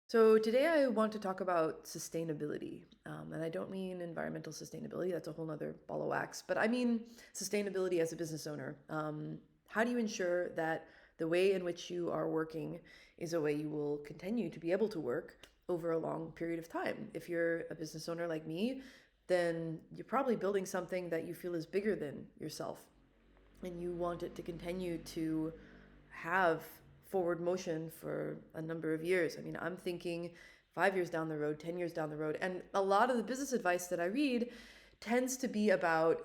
So today I want to talk about sustainability. And I don't mean environmental sustainability, that's a whole nother ball of wax, but I mean sustainability as a business owner. How do you ensure that the way in which you are working is a way you will continue to be able to work over a long period of time? If you're a business owner like me, then you're probably building something that you feel is bigger than yourself and you want it to continue to have forward motion for a number of years. I mean, I'm thinking 5 years down the road, 10 years down the road. And a lot of the business advice that I read tends to be about,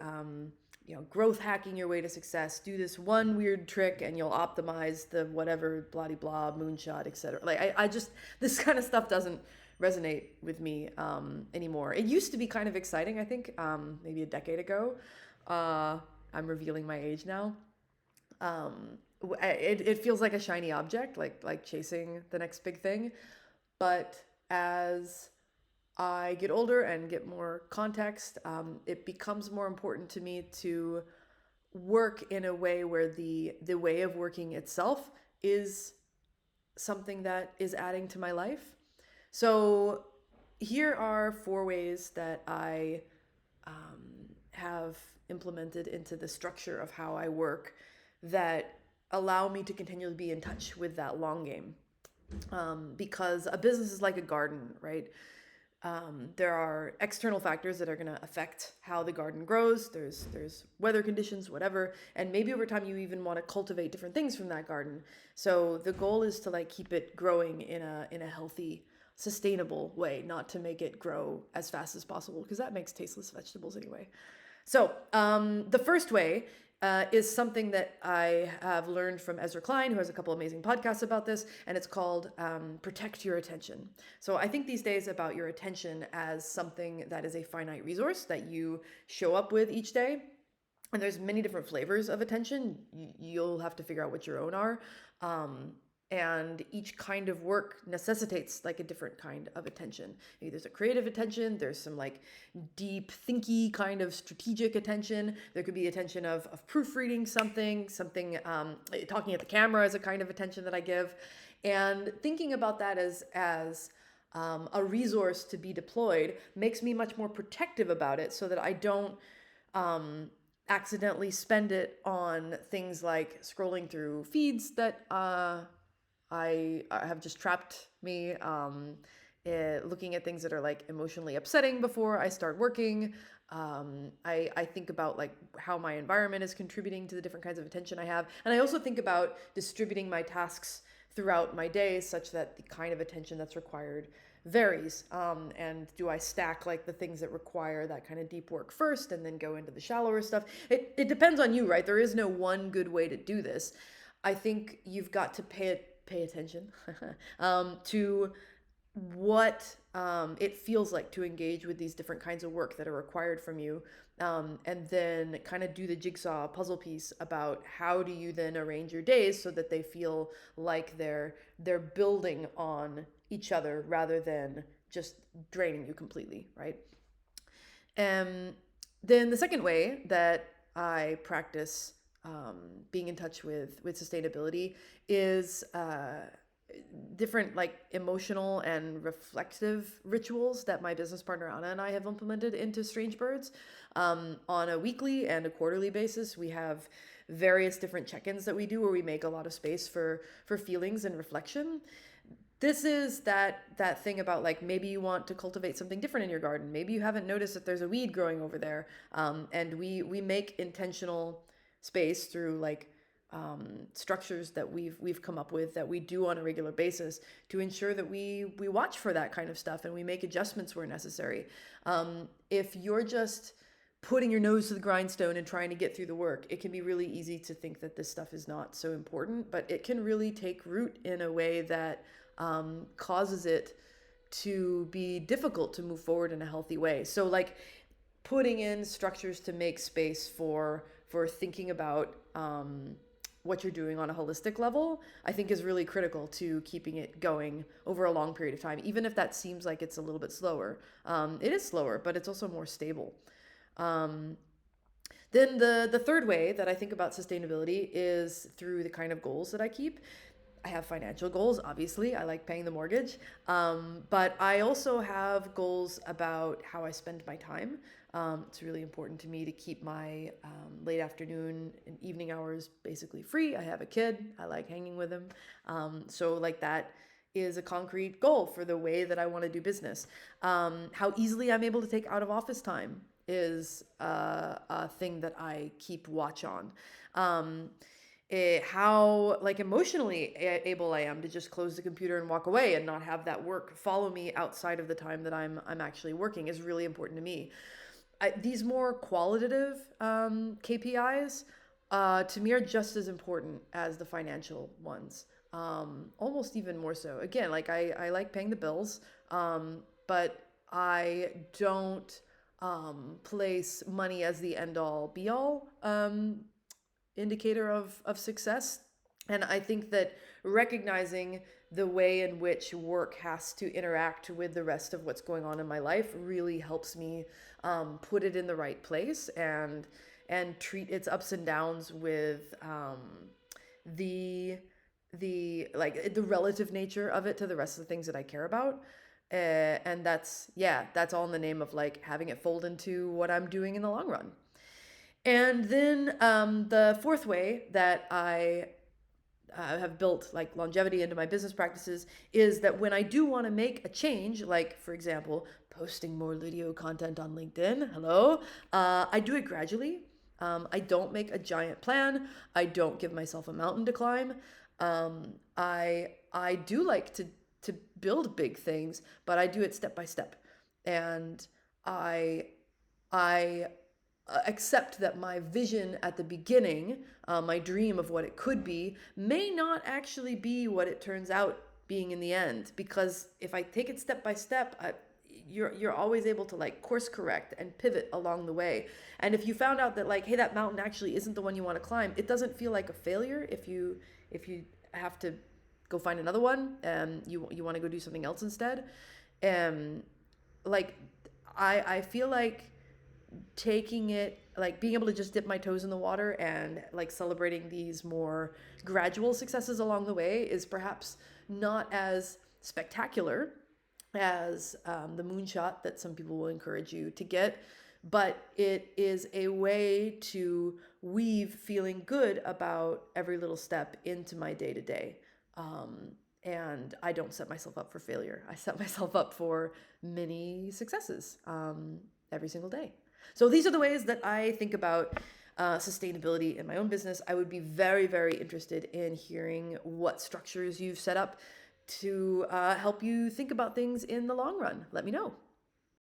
growth hacking your way to success. Do this one weird trick and you'll optimize the whatever, blah, blah, moonshot, etc. Like, I just, this kind of stuff doesn't resonate with me anymore. It used to be kind of exciting, I think, maybe a decade ago. I'm revealing my age now. It feels like a shiny object, like chasing the next big thing. But as I get older and get more context, it becomes more important to me to work in a way where the way of working itself is something that is adding to my life. So here are four ways that I have implemented into the structure of how I work that allow me to continually be in touch with that long game. Because a business is like a garden, right? There are external factors that are going to affect how the garden grows. There's weather conditions, whatever, and maybe over time you even want to cultivate different things from that garden. So the goal is to like keep it growing in a healthy, sustainable way, not to make it grow as fast as possible because that makes tasteless vegetables anyway. So the first way is something that I have learned from Ezra Klein, who has a couple amazing podcasts about this, and it's called Protect Your Attention. So I think these days about your attention as something that is a finite resource that you show up with each day. And there's many different flavors of attention. You'll have to figure out what your own are. And each kind of work necessitates like a different kind of attention. Maybe there's a creative attention, there's some like deep thinky kind of strategic attention. There could be attention of proofreading something, talking at the camera is a kind of attention that I give. And thinking about that as a resource to be deployed makes me much more protective about it so that I don't accidentally spend it on things like scrolling through feeds that I have just trapped me, looking at things that are like emotionally upsetting before I start working. I think about like how my environment is contributing to the different kinds of attention I have. And I also think about distributing my tasks throughout my day such that the kind of attention that's required varies. And do I stack like the things that require that kind of deep work first and then go into the shallower stuff? It depends on you, right? There is no one good way to do this. I think you've got to pay attention to what it feels like to engage with these different kinds of work that are required from you, and then kind of do the jigsaw puzzle piece about how do you then arrange your days so that they feel like they're building on each other rather than just draining you completely, right? And then the second way that I practice being in touch with sustainability is different like emotional and reflective rituals that my business partner Anna and I have implemented into Strange Birds. On a weekly and a quarterly basis, we have various different check-ins that we do where we make a lot of space for feelings and reflection. This is that thing about like maybe you want to cultivate something different in your garden. Maybe you haven't noticed that there's a weed growing over there, and we make intentional space through like structures that we've come up with that we do on a regular basis to ensure that we watch for that kind of stuff and we make adjustments where necessary. If you're just putting your nose to the grindstone and trying to get through the work, it can be really easy to think that this stuff is not so important, but it can really take root in a way that causes it to be difficult to move forward in a healthy way. So like putting in structures to make space for thinking about what you're doing on a holistic level, I think is really critical to keeping it going over a long period of time, even if that seems like it's a little bit slower. It is slower, but it's also more stable. Then the third way that I think about sustainability is through the kind of goals that I keep. I have financial goals, obviously. I like paying the mortgage. But I also have goals about how I spend my time. It's really important to me to keep my late afternoon and evening hours basically free. I have a kid. I like hanging with him. So like that is a concrete goal for the way that I want to do business. How easily I'm able to take out of office time is a thing that I keep watch on. How like emotionally able I am to just close the computer and walk away and not have that work follow me outside of the time that I'm actually working is really important to me. These more qualitative KPIs to me are just as important as the financial ones, almost even more so. Again, like I like paying the bills, but I don't place money as the end all be all indicator of success. And I think that recognizing the way in which work has to interact with the rest of what's going on in my life really helps me put it in the right place and treat its ups and downs with the the relative nature of it to the rest of the things that I care about. And that's all in the name of like having it fold into what I'm doing in the long run. And then the fourth way that I have built like longevity into my business practices is that when I do want to make a change, like for example, posting more video content on LinkedIn, hello, I do it gradually. I don't make a giant plan. I don't give myself a mountain to climb. I do like to build big things, but I do it step by step, and I accept that my vision at the beginning, my dream of what it could be, may not actually be what it turns out being in the end. Because if I take it step by step, you're always able to like course correct and pivot along the way. And if you found out that like, hey, that mountain actually isn't the one you want to climb, it doesn't feel like a failure if you have to go find another one and you want to go do something else instead. And like I feel like taking it, like being able to just dip my toes in the water and like celebrating these more gradual successes along the way is perhaps not as spectacular as the moonshot that some people will encourage you to get, but it is a way to weave feeling good about every little step into my day to day. And I don't set myself up for failure. I set myself up for many successes every single day. So these are the ways that I think about sustainability in my own business. I would be very, very interested in hearing what structures you've set up to help you think about things in the long run. Let me know.